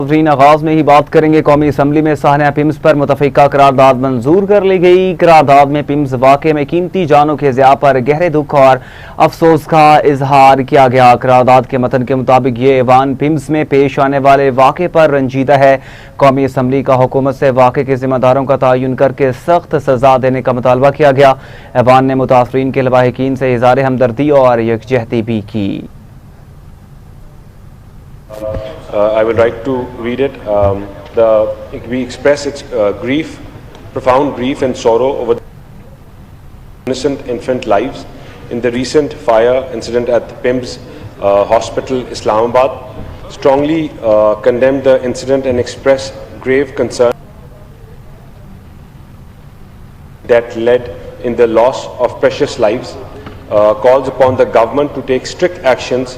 नाज़रीन, आगाज में ही बात करेंगे। कौमी असम्बली में साहना पिम्स पर मुतफ़िका करारदाद मंजूर कर ली गई। करारदाद में पिम्स वाक़े में कीमती जानों के ज़िया पर गहरे दुख और अफसोस का इजहार किया गया। करारदाद के मतन के मुताबिक ये ऐवान पिम्स में पेश आने वाले वाक़े पर रंजीदा है। कौमी असम्बली का हुकूमत से वाक़े के ज़िम्मेदारों का तयन करके सख्त सज़ा देने का मुतालबा किया गया। ऐवान ने मुतासरीन के लवाहिकीन से इज़हार हमदर्दी और यकजहती भी की। I will like to read it. We express its profound grief and sorrow over the innocent infant lives in the recent fire incident at PIMS Hospital, Islamabad. Strongly condemn the incident and express grave concern that led in the loss of precious lives. Calls upon the government to take strict actions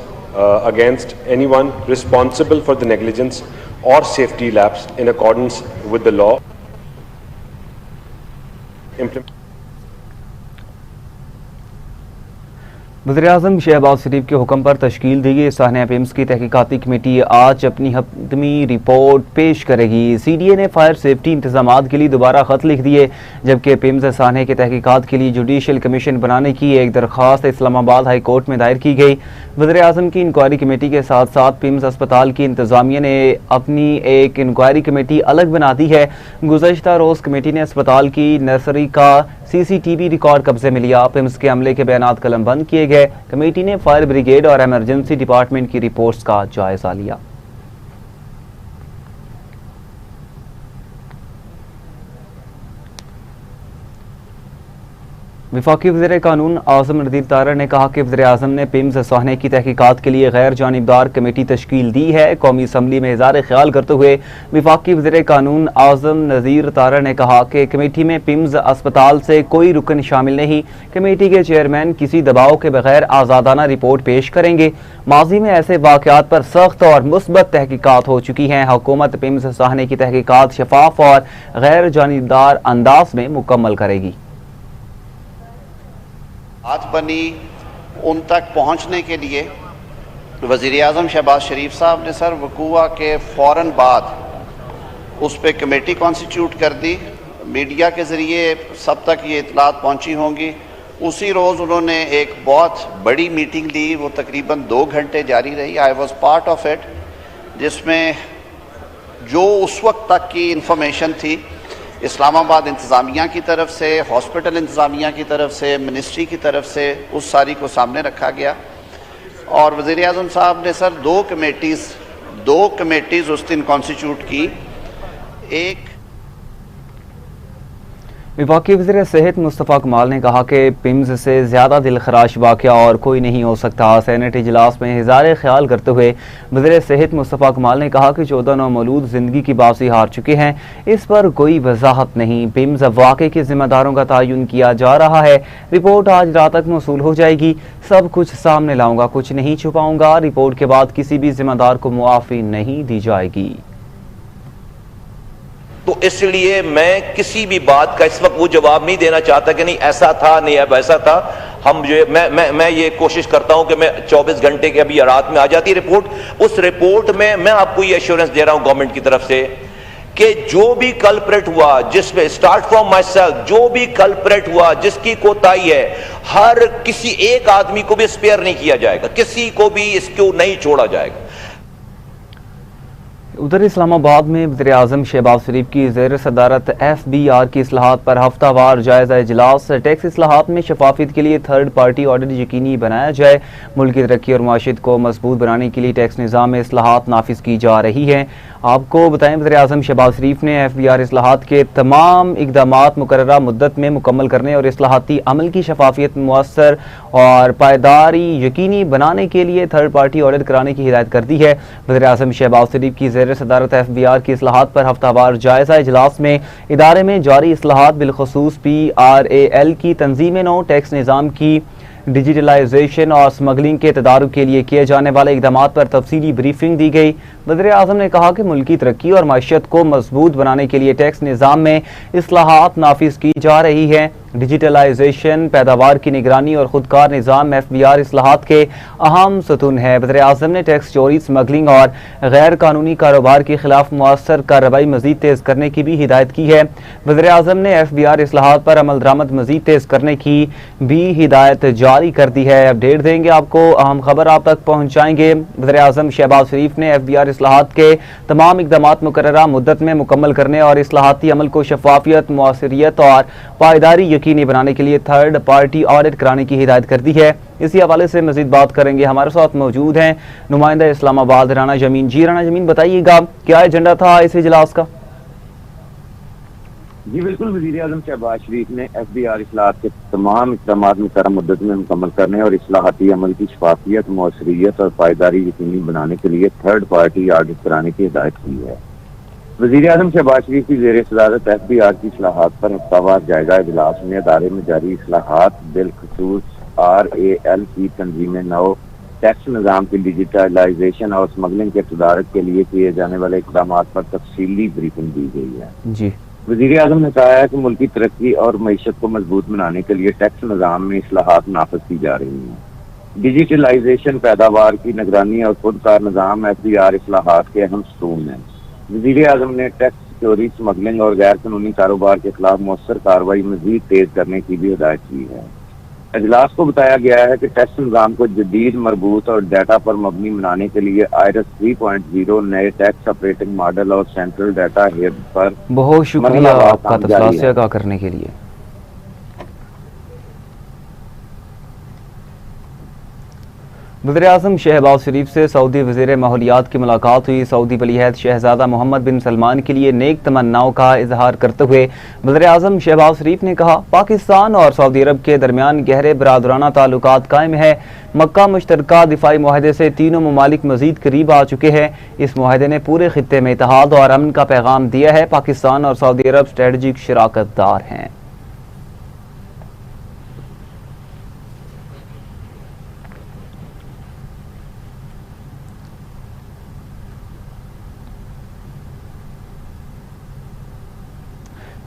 against anyone responsible for the negligence or safety lapse in accordance with the law. वज़ीर-ए-आज़म शहबाज शरीफ के हुक्म पर तश्कील दी गई Sahna PIMS की तहकीकाती committee आज अपनी हतमी report पेश करेगी। CDA ने फायर सेफ्टी इंतजामात के लिए दोबारा खत लिख दिए, जबकि पिम्स साहने की तहकीकात के लिए जुडिशल कमीशन बनाने की एक दरख्वास्त इस्लामाबाद हाई कोर्ट में दायर की गई। वज़ीर-ए-आज़म की इंक्वायरी कमेटी के साथ साथ पिम्स अस्पताल की इंतजामिया ने अपनी एक इंक्वायरी कमेटी अलग बना दी है। गुज़श्ता रोज़ कमेटी ने अस्पताल की नर्सरी का CCTV रिकॉर्ड कब्जे में लिया। पिम्स के अमले के बयानात कलम बंद किए गए। कमेटी ने फायर ब्रिगेड और इमरजेंसी डिपार्टमेंट की रिपोर्ट्स का जायजा लिया। वफाकी वज़ीर कानून आज़म नदीर तारड़ ने कहा कि वज़ीर-ए-आज़म ने पिम्स साहने की तहकीकात के लिए गैर जानिबदार कमेटी तश्कील दी है। कौमी असम्बली में इज़हार ख्याल करते हुए वफाकी वज़ीर कानून आज़म नदीर तारड़ ने कहा कि कमेटी में पिम्स अस्पताल से कोई रुकन शामिल नहीं। कमेटी के चेयरमैन किसी दबाव के बगैर आज़ादाना रिपोर्ट पेश करेंगे। माजी में ऐसे वाक़यात पर सख्त और मुस्बत तहकीकात हो चुकी हैं। हुकूमत पिम्स साहने की तहकीकात शफाफ और गैर जानिबदार अंदाज में मुकम्मल करेगी। हाथ बनी उन तक पहुंचने के लिए वज़ीर-ए-आज़म शहबाज शरीफ साहब ने सर वकूआ के फ़ौरन बाद उस पर कमेटी कॉन्स्टिट्यूट कर दी। मीडिया के ज़रिए सब तक ये इतलात पहुंची होंगी। उसी रोज़ उन्होंने एक बहुत बड़ी मीटिंग ली, वो तकरीबन 2 घंटे जारी रही। I was part of it, जिसमें जो उस वक्त तक की इंफॉर्मेशन थी इस्लामाबाद इंतज़ामिया की तरफ से, हॉस्पिटल इंतज़ामिया की तरफ से, मिनिस्ट्री की तरफ से, उस सारी को सामने रखा गया। और वज़ीर-ए-आज़म साहब ने सर दो कमेटीज़ उस दिन कॉन्स्टिट्यूट की। एक वफाकी वज़ीर सेहत मुस्तफ़ा कमाल ने कहा कि पिम्स से ज़्यादा दिलखराश वाक़या और कोई नहीं हो सकता। सेनेट इजलास में इज़हार ख्याल करते हुए वज़ीर सेहत मुस्तफ़ा कमाल ने कहा कि 14 नौमौलूद ज़िंदगी की बाजी हार चुके हैं, इस पर कोई वजाहत नहीं। पिम्स वाक़े के ज़िम्मेदारों का तयन किया जा रहा है। रिपोर्ट आज रात तक मौसूल हो जाएगी। सब कुछ सामने लाऊंगा, कुछ नहीं छुपाऊंगा। रिपोर्ट के बाद किसी भी ज़िम्मेदार को मुआफ़ी नहीं दी जाएगी। तो इसलिए मैं किसी भी बात का इस वक्त वो जवाब नहीं देना चाहता कि नहीं ऐसा था, नहीं अब ऐसा था। हम जो मैं ये कोशिश करता हूं कि मैं 24 घंटे के अभी रात में आ जाती रिपोर्ट। उस रिपोर्ट में मैं आपको ये एश्योरेंस दे रहा हूं गवर्नमेंट की तरफ से कि जो भी कल्प्रेट हुआ, जिसमें स्टार्ट फ्रॉम माई सेल्फ, जो भी कल्प्रेट हुआ, जिसकी कोताही है, हर किसी एक आदमी को भी स्पेयर नहीं किया जाएगा, किसी को भी इसको नहीं छोड़ा जाएगा। उधर इस्लामाबाद में वज़ीर-ए-आज़म शहबाज शरीफ की ज़ेर सदारत FBR की इस्लाहात पर हफ्तावार जायज़ा इजलास। टैक्स इस्लाहात में शफाफियत के लिए थर्ड पार्टी ऑडिट यकीनी बनाया जाए। मुल्क की तरक्की और माशियत को मजबूत बनाने के लिए टैक्स निज़ाम में इस्लाहात नाफिज की जा रही हैं। आपको बताएं, वज़ीर-ए-आज़म शहबाज शरीफ ने FBR इस्लाहात के तमाम इक़दामात मुकर्ररा मुद्दत में मुकम्मल करने और इस्लाहाती अमल की शफाफियत मुअस्सर और पायदारी यकीनी बनाने के लिए थर्ड पार्टी ऑडिट कराने की हिदायत कर दी है। वज़ीर-ए-आज़म शहबाज शरीफ की ज़ेर सदारत FBR की इस्लाहात पर हफ्तावार जायज़ा इजलास में इदारे में जारी इस्लाहात बिलखसूस PRAL की तंजीम-ए-नौ, टैक्स निज़ाम की डिजिटलाइजेशन और स्मगलिंग के तदारुक के लिए किए जाने वाले इक़दामात पर तफसीली ब्रीफिंग दी गई। वज़ीर-ए-आज़म ने कहा कि मुल्क की तरक्की और माशियत को मजबूत बनाने के लिए टैक्स निज़ाम में इस्लाहात नाफिज की जा रही है। डिजिटलाइजेशन, पैदावार की निगरानी और खुदकार निज़ाम FBR इस्लाहात के अहम सतून है। वज़ीर-ए-आज़म ने टैक्स चोरी, स्मगलिंग और गैर कानूनी कारोबार के खिलाफ मुअस्सर कार्रवाई मजीद तेज़ करने की भी हिदायत की है। वज़ीर-ए-आज़म ने FBR इस्लाहात पर अमल दरामद मजीद तेज़ करने की भी हिदायत जारी कर दी है। अपडेट देंगे आपको, अहम खबर आप तक पहुँचाएंगे। वज़ीर-ए-आज़म शहबाज शरीफ ने FBR इस्लाहात के तमाम इक़दामात मुकर्ररा मुद्दत में मुकम्मल करने और इस्लाहाती अमल को शफाफियत, मौसरियत और पायदारी यकीनी बनाने के लिए थर्ड पार्टी ऑडिट कराने की हिदायत कर दी है। इसी हवाले से मजीद बात करेंगे। हमारे साथ मौजूद हैं नुमाइंदा इस्लामाबाद राना जमीन। जी राना जमीन, बताइएगा क्या एजेंडा था इस इजलास का? जी बिल्कुल, वज़ीर-ए-आज़म शहबाज शरीफ ने FBR इस्लाहात के तमाम इक़दामात मुकर्ररा मुद्दत में मुकम्मल करने और इस्लाहाती अमल की शफाफियत, मौसरियत और पायदारी यकीनी बनाने के लिए थर्ड पार्टी ऑडिट कराने की हिदायत की है। वज़ीर-ए-आज़म शहबाज शरीफ की ज़ेर सदारत FBR की इस्लाहात पर हफ्तावार जायजा इजलास में अदारे में जारी इस्लाहात, बिलखसूस RAL की तंजीम नौ, टैक्स निज़ाम की डिजिटलाइजेशन और स्मगलिंग के तदारक के लिए किए जाने वाले इक़दामात पर तफसीली ब्रीफिंग दी गई है। जी, वज़ीर-ए-आज़म ने कहा है कि मुल्की तरक्की और मईशत को मजबूत बनाने के लिए टैक्स निज़ाम में इस्लाहात नाफिज की जा रही हैं। डिजिटलाइजेशन, पैदावार की निगरानी और खुदकार निज़ाम FBR इस्लाहात के अहम सतून हैं। वज़ीर-ए-आज़म ने टैक्स चोरी, स्मगलिंग और गैर कानूनी कारोबार के खिलाफ मुअस्सर कार्रवाई मजीद तेज करने की भी हिदायत की है। इजलास को बताया गया है कि टैक्स निज़ाम को जदीद, मरबूत और डाटा पर मबनी बनाने के लिए IRAS 3.0 नए टैक्स ऑपरेटिंग मॉडल और सेंट्रल डाटा हेब पर बहुत शुक्रिया आपका तफसील आगाह करने के लिए। वज़ीर-ए-आज़म शहबाज शरीफ से सऊदी वज़ीर माहौलियात की मुलाकात हुई। सऊदी वलीअहद शहजादा मोहम्मद बिन सलमान के लिए नेक तमन्नाओं का इजहार करते हुए वज़ीर-ए-आज़म शहबाज शरीफ ने कहा, पाकिस्तान और सऊदी अरब के दरमियान गहरे बरादराना ताल्लुकात कायम है। मक्का मुश्तरका दिफाई मुआहदे से तीनों ममालिक मजीद करीब आ चुके हैं। इस मुआहदे ने पूरे खित्ते में इत्तेहाद और अमन का पैगाम दिया है। पाकिस्तान और सऊदी अरब स्ट्रेटजिक शराकतदार हैं।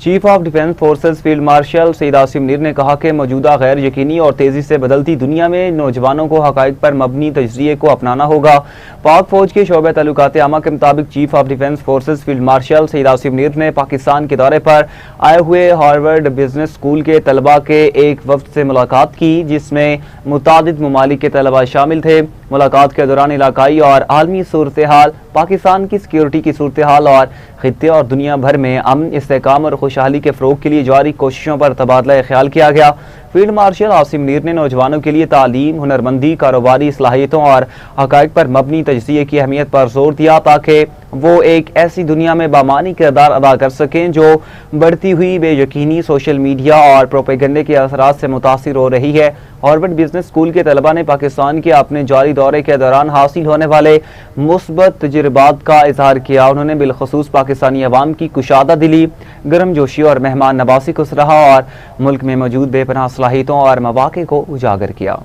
Chief of defence forces field marshal Syed Asim Mir ने कहा कि मौजूदा गैर यकीनी और तेजी से बदलती दुनिया में नौजवानों को हकाइक पर मबनी तजरिए को अपनाना होगा। पाक फौज के शोबे ताल्लुकात आमा के मुताबिक chief of defence forces field marshal Syed Asim Mir ने पाकिस्तान के दौरे पर आए हुए हार्वर्ड बिजनेस स्कूल के तलबा के एक वफ्द से मुलाकात की, जिसमें मुतादिद ममालिक के तलबा शामिल थे। मुलाकात के दौरान इलाकाई और आलमी सूरत हाल, पाकिस्तान की सिक्योरिटी की सूरत हाल और खित्ते और दुनिया भर में अमन, इस्तेहकाम और खुशहाली के फ़रोग के लिए जारी कोशिशों पर तबादला ख्याल किया गया। फील्ड मार्शल आसिम मीर ने नौजवानों के लिए तालीम, हुनरमंदी, कारोबारी सलाहियतों और हकाइक पर मबनी तजज़िये की अहमियत पर जोर दिया, ताकि वो एक ऐसी दुनिया में बामानी किरदार अदा कर सकें जो बढ़ती हुई बेयकीनी, सोशल मीडिया और प्रोपेगेंडे के असरात से मुतासिर हो रही है। हार्वर्ड बिजनेस स्कूल के तलबा ने पाकिस्तान के अपने जारी दौरे के दौरान हासिल होने वाले मुस्बत तजुर्बात का इजहार किया। उन्होंने बिलखसूस पाकिस्तानी अवाम की कुशादा दिली, गर्मजोशी और मेहमान नवाजी को सराहा और मुल्क में मौजूद बेपनाह सलाहियतों और मौक़े को उजागर किया।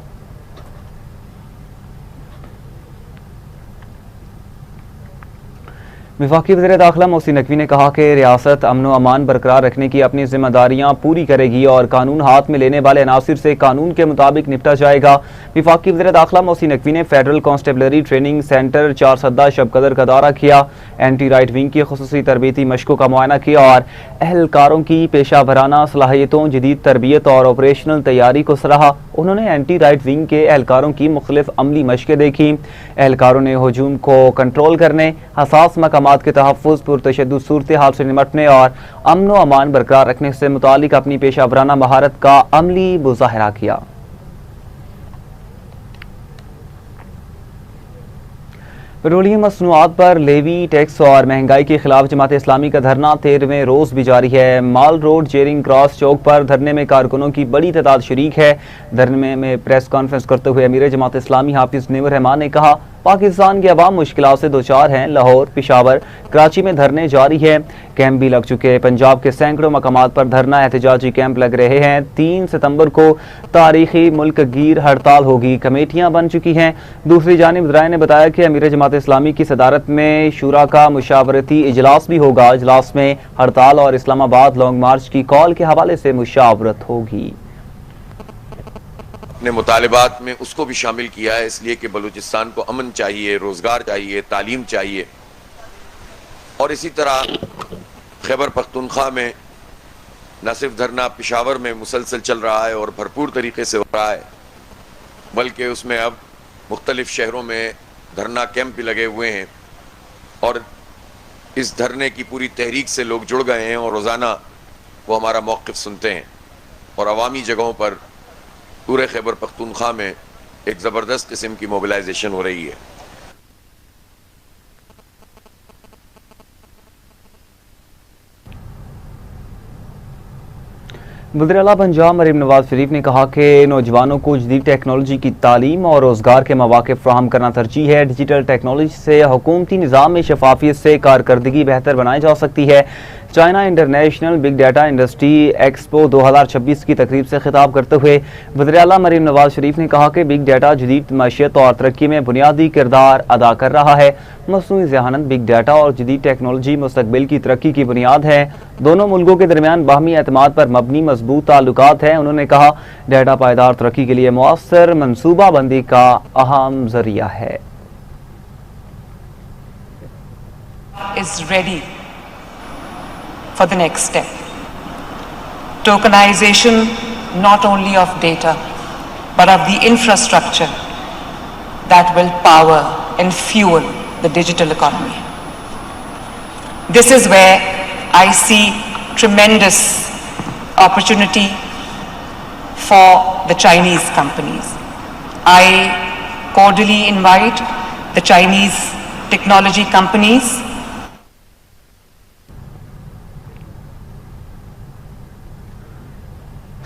वफाकी वज़ीर दाखिला मोहसिन नकवी ने कहा कि रियासत अमन व अमान बरकरार रखने की अपनी जिम्मेदारियां पूरी करेगी और कानून हाथ में लेने वाले अनासिर से कानून के मुताबिक निपटा जाएगा। वफाकी वज़ीर दाखिला मोहसिन नकवी ने फेडरल कांस्टेबलरी ट्रेनिंग सेंटर 4 सद्दा शबकदर का दौरा किया, एंटी राइट विंग की खुसूसी तरबीती मशकों का मुआयना किया और अहलकारों की पेशा वराना सलाहियतों, जदीद तरबियत और ऑपरेशनल तैयारी को सराहा। उन्होंने एंटी राइट विंग के अहलकारों की मुख्तलिफ अमली मशकें देखी। अहलकारों ने हजूम को कंट्रोल करने, हसास मकामात के तहफ़्फ़ुज़, पुरतशद्दुद सूरत हाल से निपटने और अमन व अमान बरकरार रखने से मुतालिक अपनी पेशा वराना महारत का अमली मुज़ाहरा किया। पेट्रोलियम मसनूआत पर लेवी टैक्स और महंगाई के खिलाफ जमात इस्लामी का धरना 13वें रोज भी जारी है। माल रोड चेरिंग क्रॉस चौक पर धरने में कारकुनों की बड़ी तादाद शरीक है। धरने में प्रेस कॉन्फ्रेंस करते हुए अमीर जमात इस्लामी हाफिज नेवर रहमान ने कहा, पाकिस्तान की अवाम मुश्किलात से दो चार हैं। लाहौर, पेशावर, कराची में धरने जारी है, कैंप भी लग चुके हैं। पंजाब के सैकड़ों मकामात पर धरना एहतजाजी कैंप लग रहे हैं। 3 सितंबर को तारीखी मुल्क गिर हड़ताल होगी, कमेटियां बन चुकी हैं। दूसरी जानिब राय ने बताया कि अमीर जमात इस्लामी की सदारत में शुरा का मुशावरती इजलास भी होगा। इजलास में हड़ताल और इस्लामाबाद लॉन्ग मार्च की कॉल के हवाले से मुशावरत होगी। अपने मुतालिबात में उसको भी शामिल किया है, इसलिए कि बलूचिस्तान को अमन चाहिए, रोजगार चाहिए, तालीम चाहिए। और इसी तरह खैबर पख्तूनख्वा में न सिर्फ धरना पेशावर में मुसलसल चल रहा है और भरपूर तरीके से हो रहा है, बल्कि उसमें अब मुख्तलिफ शहरों में धरना कैंप भी लगे हुए हैं और इस धरने की पूरी तहरीक से लोग जुड़ गए हैं और रोज़ाना वो हमारा मौक़िफ़ सुनते हैं और अवामी जगहों पर पूरे खैबर पख्तूनख्वा में एक ज़बरदस्त किस्म की मोबिलाइजेशन हो रही है। वज़ीर-ए-आला पंजाब मरीम नवाज शरीफ ने कहा कि नौजवानों को जदीद टेक्नोलॉजी की तालीम और रोज़गार के मौक़े फ़राहम करना तरजीह है। डिजिटल टेक्नोलॉजी से हुकूमती निज़ाम में शफाफियत से कारकर्दगी बेहतर बनाई जा सकती है। China international big data industry expo 2026 की तकरीब से खिताब करते हुए वज़ीर-ए-आला मरीम नवाज शरीफ ने कहा कि बिग डाटा जदीद मईशत और तरक्की में बुनियादी किरदार अदा कर रहा है। मसनूई ज़हानत, बिग डाटा और जदीद टेक्नोलॉजी मुस्तकबिल की तरक्की की बुनियाद है। दोनों मुल्कों के दरमियान बाहमी एतमाद पर मबनी मजबूत ताल्लुकात हैं। उन्होंने कहा डाटा पायदार तरक्की के लिए मुअस्सर मनसूबाबंदी का अहम जरिया है। For the next step. Tokenization not only of data, but of the infrastructure that will power and fuel the digital economy. This is where I see tremendous opportunity for the Chinese companies. I cordially invite the Chinese technology companies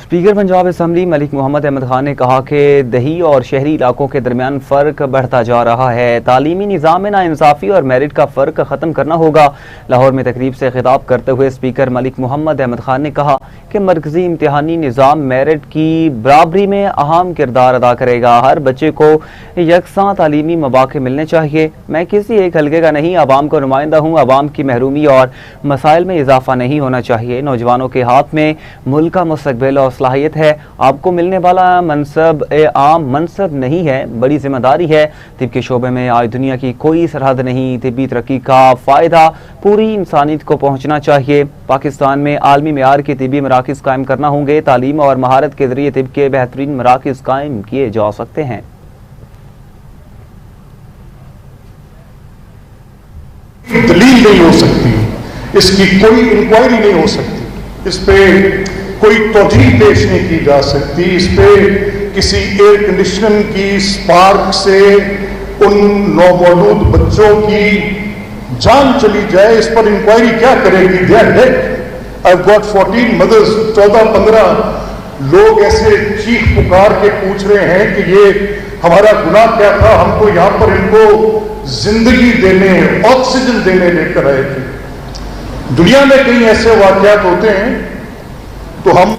speaker Punjab assembly Malik Mohammad Ahmad Khan ने कहा कि दही और शहरी इलाकों के दरमियान फ़र्क बढ़ता जा रहा है। तालीमी निज़ाम में नाइंसाफ़ी और मेरिट का फ़र्क ख़त्म करना होगा। लाहौर में तकरीब से खिताब करते हुए स्पीकर मलिक मोहम्मद अहमद खान ने कहा कि मरकज़ी इम्तिहानी निज़ाम मेरिट की बराबरी में अहम किरदार अदा करेगा। हर बच्चे को यकसां तालीमी मौक़े मिलने चाहिए। मैं किसी एक हल्के का नहीं, आवाम का नुमाइंदा हूँ। आवाम की महरूमी और मसाइल में इजाफा नहीं होना चाहिए। नौजवानों के हाथ में मुल्क का मुस्तकबिल और सलाहियत है। आपको मिलने वाला मनसब आम मनसब नहीं है, बड़ी जिम्मेदारी है। तिब के शोबे में आज दुनिया की कोई सरहद नहीं। तिब्बी तरक्की का फ़ायदा पूरी इंसानियत को पहुँचना चाहिए। पाकिस्तान में आलमी मेयार के तिब्बी मराकज़ कायम करना होंगे। तालीम और महारत के जरिए तिब के बेहतरीन मराकज़ कायम किए जा सकते हैं। दलील नहीं हो सकती, इसकी कोई इंक्वायरी नहीं हो सकती, इस पे कोई तौजीह पेश नहीं की जा सकती, इस पे किसी एयर कंडीशनिंग की स्पार्क से उन नौमौलूद बच्चों की जान चली जाए, इस पर इंक्वायरी क्या करेगी? They are dead. I have got 14 mothers, 14-15 लोग ऐसे चीख पुकार के पूछ रहे हैं कि ये हमारा गुनाह क्या था, हम तो यहां पर इनको जिंदगी देने, ऑक्सीजन देने लेकर आए थे। दुनिया में कई ऐसे वाकयात होते हैं तो हम।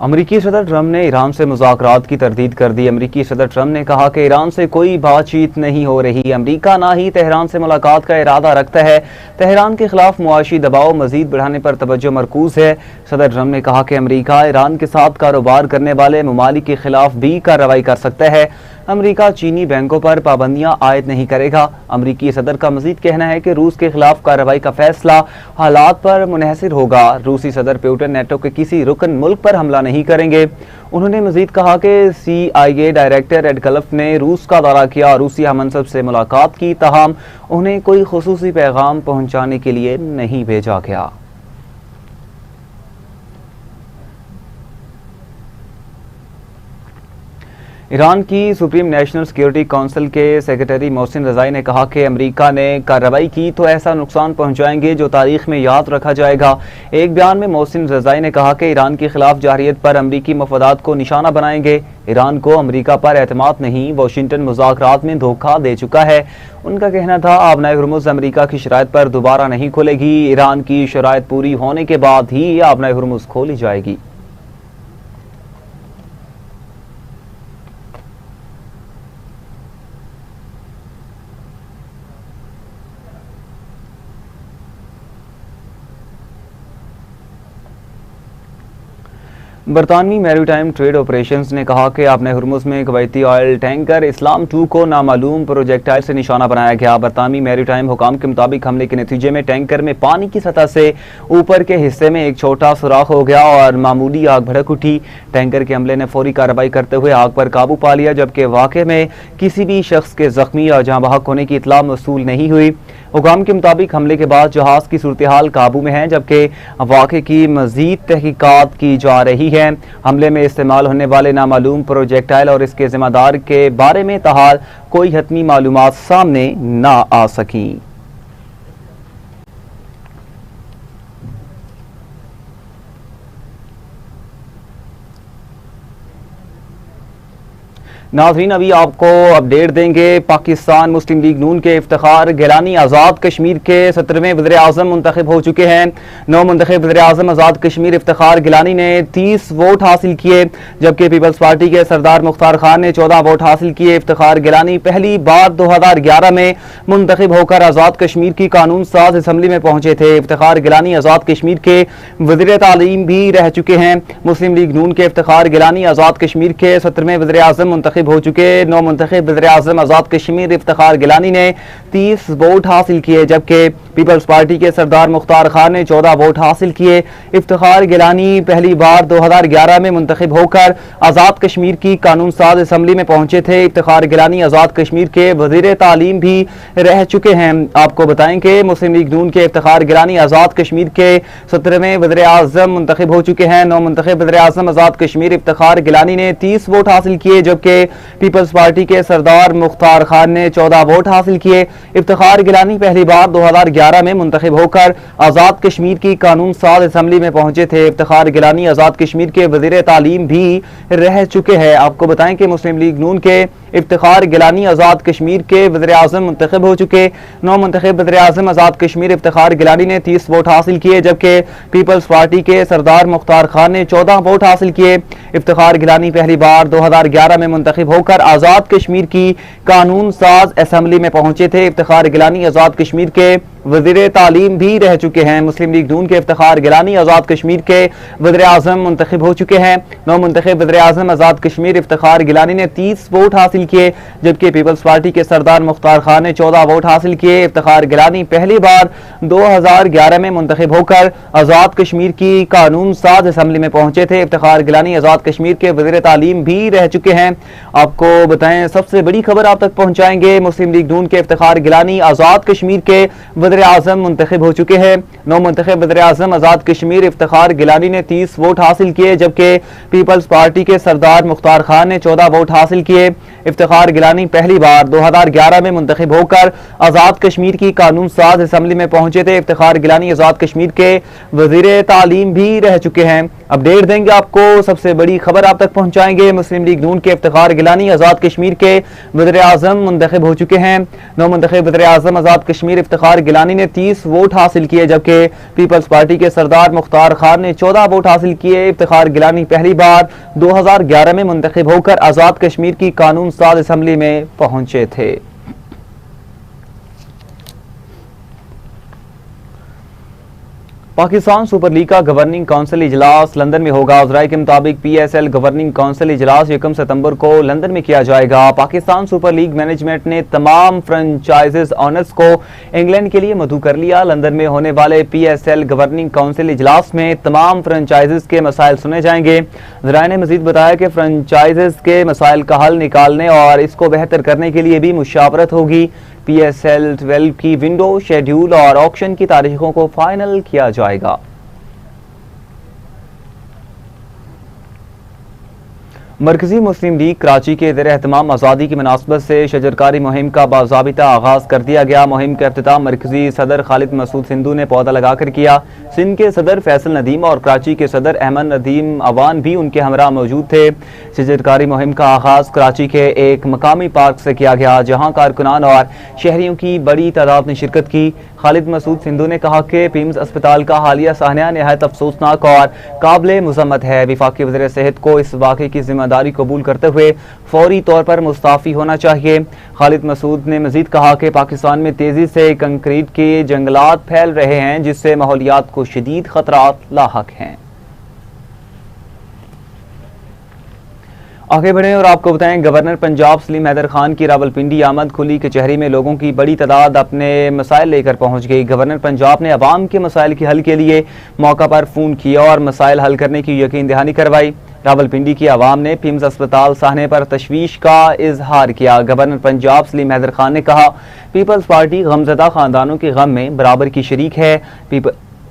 अमरीकी सदर ट्रंप ने ईरान से मुज़ाकरात की तरदीद कर दी। अमरीकी सदर ट्रंप ने कहा कि ईरान से कोई बातचीत नहीं हो रही। अमरीका ना ही तेहरान से मुलाकात का इरादा रखता है। तेहरान के खिलाफ मुआशी दबाव मजीद बढ़ाने पर तवज्जो मरकूज है। सदर ट्रंप ने कहा कि अमरीका ईरान के साथ कारोबार करने वाले ममालिक के खिलाफ भी कार्रवाई कर सकता है। अमरीका चीनी बैंकों पर पाबंदियां आयद नहीं करेगा। अमरीकी सदर का मजीद कहना है कि रूस के खिलाफ कार्रवाई का फैसला हालात पर मुनहसिर होगा। रूसी सदर पुतिन नेटो के किसी रुकन मुल्क पर हमला नहीं करेंगे। उन्होंने मजीद कहा कि CIA डायरेक्टर रेडक्लिफ ने रूस का दौरा किया, रूसी हमनसब से मुलाकात की, ताहम उन्हें कोई खुसूसी पैगाम पहुंचाने के लिए नहीं भेजा गया। ईरान की सुप्रीम नेशनल सिक्योरिटी काउंसिल के सेक्रेटरी मोहसिन रज़ाई ने कहा कि अमेरिका ने कार्रवाई की तो ऐसा नुकसान पहुंचाएंगे जो तारीख में याद रखा जाएगा। एक बयान में मोहसिन रज़ाई ने कहा कि ईरान के खिलाफ जारहियत पर अमरीकी मफादात को निशाना बनाएंगे। ईरान को अमेरिका पर एतमाद नहीं, वाशिंगटन मुज़ाकरात में धोखा दे चुका है। उनका कहना था आबनाए हुर्मुज़ अमेरिका की शराइत पर दोबारा नहीं खुलेगी, ईरान की शराइत पूरी होने के बाद ही आबनाए हुर्मुज़ खोली जाएगी। बरतानवी मैरीटाइम ट्रेड ऑपरेशंस ने कहा कि आबनाए हुर्मुज़ में कुवैती ऑयल टैंकर इस्लाम 2 को नामालूम प्रोजेक्टाइल से निशाना बनाया गया। बरतानवी मैरीटाइम हुकाम के मुताबिक हमले के नतीजे में टैंकर में पानी की सतह से ऊपर के हिस्से में एक छोटा सुराख हो गया और मामूली आग भड़क उठी। टैंकर के अमले ने फौरी कार्रवाई करते हुए आग पर काबू पा लिया, जबकि वाक़े में किसी भी शख्स के जख्मी या जहाँ बहक होने की इतला मौसूल नहीं हुई। हुकाम के मुताबिक हमले के बाद जहाज की सूरत हाल काबू में है, जबकि वाक़े की मजीद तहकीकात की जा रही है। हमले में इस्तेमाल होने वाले नामालूम प्रोजेक्टाइल और इसके जिम्मेदार के बारे में ताहाल कोई हतमी मालूमात सामने ना आ सकी। नाज़रीन, अभी आपको अपडेट देंगे। पाकिस्तान मुस्लिम लीग नून के इफ्तिखार गिलानी आज़ाद कश्मीर के 17वें वज़ीर आज़म मुंतखब हो चुके हैं। नौ मुंतखब वज़ीर आज़म आज़ाद कश्मीर इफ्तिखार गिलानी ने 30 वोट हासिल किए, जबकि पीपल्स पार्टी के सरदार मुख्तार खान ने 14 वोट हासिल किए। इफ्तिखार गिलानी पहली बार 2011 में मुंतखब होकर आज़ाद कश्मीर की कानून साज असम्बली में पहुंचे थे। इफ्तिखार गिलानी आज़ाद कश्मीर के वज़ीर तालीम भी रह चुके हैं। मुस्लिम लीग नून के इफ्तिखार गिलानी आज़ाद कश्मीर के 17वें वज़ीर आज़म मुंतखब हो चुके। नौ मुंतखब वज़ीर आज़म आज़ाद कश्मीर इफ्तिखार गिलानी ने 30 वोट हासिल किए, जबकि पीपल्स पार्टी के सरदार मुख्तार खान ने 14 वोट हासिल किए। इफ्तिखार गिलानी पहली बार 2011 में मुंतखब होकर आज़ाद कश्मीर की कानून साज असम्बली में पहुंचे थे। इफ्तिखार गिलानी आज़ाद कश्मीर के वज़ीर तालीम भी रह चुके हैं। आपको बताएं कि मुस्लिम लीग नून के इफ्तिखार गिलानी आज़ाद कश्मीर के 17वें वज़ीर आज़म मुंतखब हो चुके हैं। नौ मुंतखब वज़ीर आज़म आज़ाद कश्मीर इफ्तिखार गिलानी ने 30 वोट हासिल किए, जबकि पीपल्स पार्टी के सरदार मुख्तार खान ने 14 वोट हासिल किए। इफ्तिखार गिलानी पहली बार 2011 में मुंतखब होकर आज़ाद कश्मीर की कानून साज असम्बली में पहुंचे थे। इफ्तिखार गिलानी आज़ाद कश्मीर के वज़ीर तालीम भी रह चुके हैं। आपको बताएं कि मुस्लिम लीग नून के इफ्तिखार गिलानी आज़ाद कश्मीर के वज़ीर आज़म मुंतखब हो चुके। नौ मुंतखब वज़ीर आज़म आज़ाद कश्मीर इफ्तिखार गिलानी ने 30 वोट हासिल किए, जबकि पीपल्स पार्टी के सरदार मुख्तार खान ने 14 वोट हासिल किए। इफ्तिखार गिलानी पहली बार 2011 में मुंतखब होकर आज़ाद कश्मीर की कानून साज असम्बली में पहुंचे थे। इफ्तिखार गिलानी आज़ाद कश्मीर के वज़ीर तालीम भी रह चुके हैं। मुस्लिम लीग नून के इफ्तिखार गिलानी आज़ाद कश्मीर के वज़ीर आज़म मुंतखब हो चुके हैं। नौ मुंतखब वज़ीर आज़म आज़ाद कश्मीर इफ्तिखार गिलानी ने 30 वोट हासिल किए, जबकि पीपल्स पार्टी के सरदार मुख्तार खान ने 14 वोट हासिल किए। इफ्तिखार गिलानी पहली बार 2011 में मुंतखब होकर आज़ाद कश्मीर की कानून साज असम्बली में पहुंचे थे। इफ्तिखार गिलानी आज़ाद कश्मीर के वज़ीर तालीम भी रह चुके हैं। आपको बताएं, सबसे बड़ी खबर आप तक पहुंचाएंगे। मुस्लिम लीग नून के इफ्तिखार गिलानी आज़ाद कश्मीर के वज़ीर आज़म मुंतखब हो चुके हैं। नौ मुंतखब वज़ीर आज़म आज़ाद कश्मीर इफ्तिखार गिलानी ने 30 वोट हासिल किए, जबकि पीपल्स पार्टी के सरदार मुख्तार खान ने 14 वोट हासिल किए। इफ्तिखार गिलानी पहली बार 2011 में मुंतखब होकर आज़ाद कश्मीर की कानून साज असम्बली में पहुंचे थे। इफ्तिखार गिलानी आज़ाद कश्मीर के वज़ीर तालीम भी रह चुके हैं। अपडेट देंगे आपको, सबसे बड़ी खबर आप तक पहुंचाएंगे। मुस्लिम लीग नून के इफ्तिखार गिलानी आज़ाद कश्मीर के वज़ीर आज़म मुंतखब हो चुके हैं। नौ मुंतखब वज़ीर आज़म आज़ाद कश्मीर इफ्तिखार गिलानी ने 30 वोट हासिल किए, जबकि पीपल्स पार्टी के सरदार मुख्तार खान ने 14 वोट हासिल किए। इफ्तिखार गिलानी पहली बार 2011 में मुंतखब होकर आज़ाद कश्मीर की कानून साज असम्बली में पहुंचे थे। पाकिस्तान सुपर लीग का गवर्निंग काउंसिल इजलास लंदन में होगा। उज़राए के मुताबिक PSL गवर्निंग काउंसिल इजलास 1 सितंबर को लंदन में किया जाएगा। पाकिस्तान सुपर लीग मैनेजमेंट ने तमाम फ्रेंचाइजेज ऑनर्स को इंग्लैंड के लिए मदऊ कर लिया। लंदन में होने वाले PSL गवर्निंग काउंसिल इजलास में तमाम फ्रेंचाइजेज के मसाइल सुने जाएंगे। ज़राए ने मजीद बताया कि फ्रेंचाइजेज के मसाइल का हल निकालने और इसको बेहतर करने के लिए भी मुशावरत होगी। PSL 12 की विंडो, शेड्यूल और ऑक्शन की तारीखों को फाइनल किया जाएगा। मरकजी मुस्लिम लीग कराची के ज़ेर एहतमाम आज़ादी की मुनासबत से शजरकारी मुहिम का बाज़ाबिता आगाज़ कर दिया गया। मुहिम का इफ्तिताह मरकजी सदर खालिद मसूद सिंधु ने पौधा लगाकर किया। सिंध के सदर फैसल नदीम और कराची के सदर अहमद नदीम अवान भी उनके हमरा मौजूद थे। शजरकारी मुहिम का आगाज़ कराची के एक मकामी पार्क से किया गया, जहाँ कारकुनान और शहरियों की बड़ी तादाद ने शिरकत की। खालिद मसूद सिंधु ने कहा कि पिम्स अस्पताल का हालिया साहनिया नहायत अफसोसनाक और काबिल मुज़म्मत है। वफाकी वज़ीर सेहत को इस वाक़े की जिम्मेदारी कबूल करते हुए फौरी तौर पर मुस्ताफ़ी होना चाहिए। खालिद मसूद ने मजीद कहा कि पाकिस्तान में तेज़ी से कंक्रीट के जंगलात फैल रहे हैं, जिससे माहौलियात को शदीद खतरात लाहक हैं। आगे बढ़ें और आपको बताएं, गवर्नर पंजाब सलीम हैदर खान की रावलपिंडी आमद खुली कचहरी में लोगों की बड़ी तादाद अपने मसाइल लेकर पहुंच गई। गवर्नर पंजाब ने अवाम के मसाइल के हल के लिए मौका पर फ़ोन किया और मसाइल हल करने की यकीन दहानी करवाई। रावलपिंडी की आवाम ने पिम्स अस्पताल साहने पर तशवीश का इजहार किया। गवर्नर पंजाब सलीम हैदर खान ने कहा, पीपल्स पार्टी गमज़दा ख़ानदानों के गम में बराबर की शरीक है।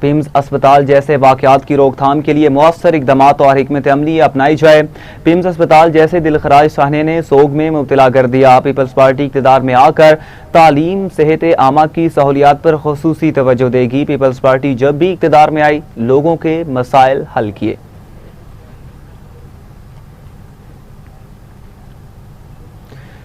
पिम्स अस्पताल जैसे वाक़यात की रोकथाम के लिए मौसर इक़दामात और हिकमत अमली अपनाई जाए। पिम्स अस्पताल जैसे दिलखराज साहने ने सोग में मुब्तला कर दिया। पीपल्स पार्टी इक़्तिदार में आकर तालीम सेहत आमा की सहूलियात पर खुसूसी तवज्जो देगी। पीपल्स पार्टी जब भी इक़्तिदार में आई, लोगों के मसाइल हल किए।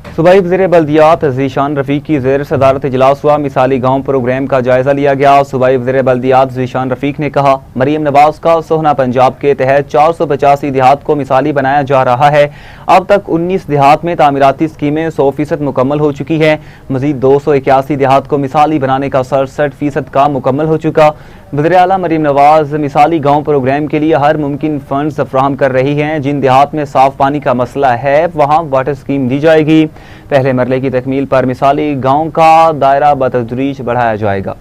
सूबाई वज़ीर बल्दियात ज़ीशान रफ़ीक की ज़ेर सदारत इजलास हुआ। मिसाली गाँव प्रोग्राम का जायज़ा लिया गया। सूबाई वज़ीर बल्दियात ज़ीशान रफ़ीक ने कहा, मरीम नवाज़ का सोहना पंजाब के तहत 485 देहात को मिसाली बनाया जा रहा है। अब तक 19 देहात में तामीराती स्कीमें 100% मुकम्मल हो चुकी हैं। मज़ीद 281 देहात को मिसाली बनाने का 67% काम मुकम्मल हो चुका। वज़ीर आला मरीम नवाज़ मिसाली गाँव प्रोग्राम के लिए हर मुमकिन फंड्स फराहम कर रही हैं। जिन देहात में साफ पानी का मसला है, वहाँ वाटर स्कीम दी जाएगी। पहले मरले की तकमील पर मिसाली गाँव का दायरा बतदरीज बढ़ाया जाएगा।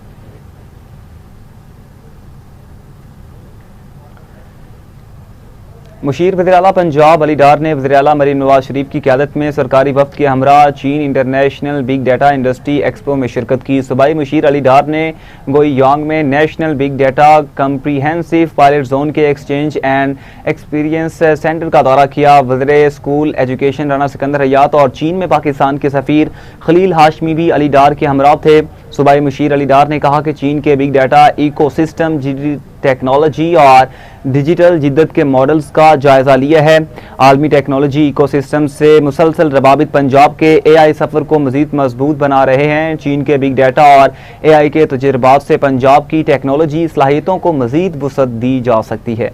मुशीर वज़ीर आला पंजाब अली डार ने वज़ीर आला मरीम नवाज शरीफ की क़यादत में सरकारी वफ़द के हमरा चीन international big data industry expo में शिरकत की। सूबाई मुशीर अली डार ने गोईयांग में national big data comprehensive pilot zone के एक्सचेंज एंड एक्सपीरियंस सेंटर का दौरा किया। वज़ीर स्कूल एजुकेशन राना सिकंदर हयात और चीन में पाकिस्तान के सफ़ीर खलील हाशमी भी अली डार के हमरा थे। सूबाई मुशीर अली डार ने कहा कि चीन के बिग डाटा इकोसिस्टम टेक्नोलॉजी और डिजिटल जिद्दत के मॉडल्स का जायजा लिया है। आलमी टेक्नोलॉजी इकोसिस्टम से मुसलसल रबाबित पंजाब के AI सफ़र को मज़ीद मजबूत बना रहे हैं। चीन के बिग डाटा और AI के तजुर्बात से पंजाब की टेक्नोलॉजी सलाहियतों को मज़ीद वुसअत दी जा सकती है।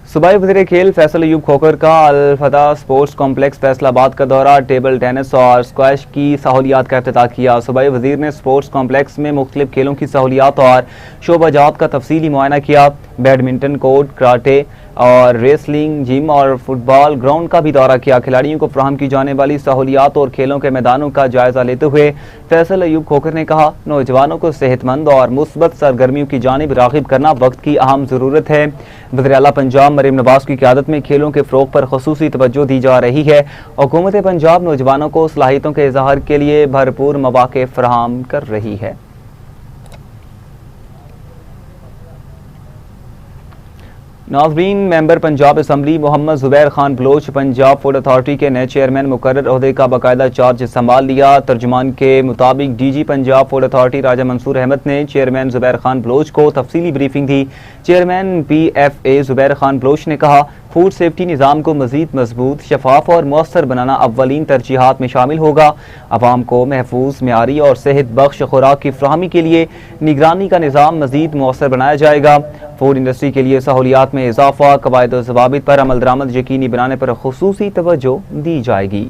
सूबाई वज़ीर खेल फैसल अयूब खोकर का अल फतह स्पोर्ट्स कॉम्प्लेक्स फैसलाबाद का दौरा टेबल टेनिस और स्क्वैश की सहूलियात का इफ्तिताह किया। सूबाई वज़ीर ने स्पोर्ट्स कॉम्प्लेक्स में मुख्तलिफ खेलों की सहूलियात और शोबाजात का तफसीली मुआयना किया। बैडमिंटन कोर्ट, कराटे और रेसलिंग, जिम और फुटबॉल ग्राउंड का भी दौरा किया। खिलाड़ियों को फराहम की जाने वाली सहूलियात और खेलों के मैदानों का जायजा लेते हुए फैसल अयूब खोकर ने कहा, नौजवानों को सेहतमंद और मुस्बत सरगर्मियों की जानिब राग़िब करना वक्त की अहम ज़रूरत है। वज़ीर आला पंजाब मरीम नवाज़ की क़यादत में खेलों के फ़रोग़ पर ख़ुसूसी तवज्जो दी जा रही है। हुकूमत पंजाब नौजवानों को सलाहियतों के इज़हार के लिए भरपूर मौक़े फराहम कर रही है। नाज़रीन, member Punjab assembly Mohammad Zubair Khan Baloch Punjab food authority के नए चेयरमैन मुकर्रर ओहदे का बाकायदा चार्ज संभाल लिया। तर्जुमान के मुताबिक DG Punjab food authority Raja Mansoor Ahmad ने चेयरमैन ज़ुबैर खान बलोच को तफसीली ब्रीफिंग दी। चेयरमैन PFA ज़ुबैर खान बलोच ने कहा, फूड सेफ्टी निज़ाम को मज़ीद मजबूत, शफाफ और मौसर बनाना अव्वलीन तरजीहात में शामिल होगा। अवाम को महफूज, मेयारी और सेहत बख्श खुराक की फ्राहमी के लिए निगरानी का निज़ाम मज़ीद मौसर बनाया जाएगा। फूड इंडस्ट्री के लिए सहूलियात में इजाफा, कवायद और ज़वाबित पर अमल दरामद यकीनी बनाने पर खुसूसी तवज्जो दी जाएगी।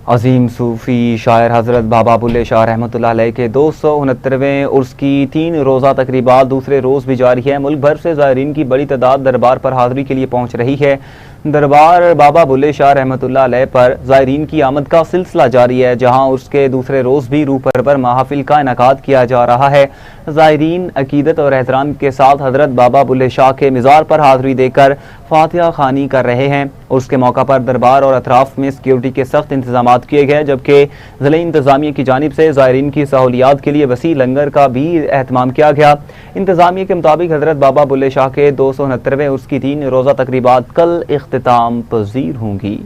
अजीम सूफ़ी शायर हज़रत बाबा बुल्ले शाह रहमतुल्लाह अलैह के 269वें उर्स की 3 रोज़ा तकरीबात दूसरे रोज़ भी जारी है। मुल्क भर से ज़ायरीन की बड़ी तादाद दरबार पर हाज़री के लिए पहुँच रही है। दरबार बाबा बुल्ले शाह रहमतुल्लाह अलैह पर ज़ायरीन की आमद का सिलसिला जारी है, जहां उसके दूसरे रोज़ भी रूह पर महफिल का इनेकाद किया जा रहा है। ज़ायरीन अकीदत और एहतराम के साथ हज़रत बाबा बुल्ले शाह के मिज़ार पर हाज़री देकर फातिहा खानी कर रहे हैं। उसके मौका पर दरबार और अतराफ में सिक्योरिटी के सख्त इंतजाम किए गए, जबकि ज़िला इंतजामिया की जानिब से ज़ायरीन की सहूलियात के लिए वसी लंगर का भी एहतमाम किया गया। इंतजामिया के मुताबिक हज़रत बाबा बुल्ले शाह के 269वें उर्स की 3 रोज़ा तकरीबात कल इख्तिताम पज़ीर होंगी।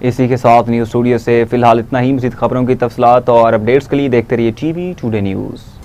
इसी के साथ न्यूज़ स्टूडियो से फिलहाल इतना ही। मज़ीद खबरों की तफसीलात और अपडेट्स के लिए देखते रहिए TV टुडे न्यूज़।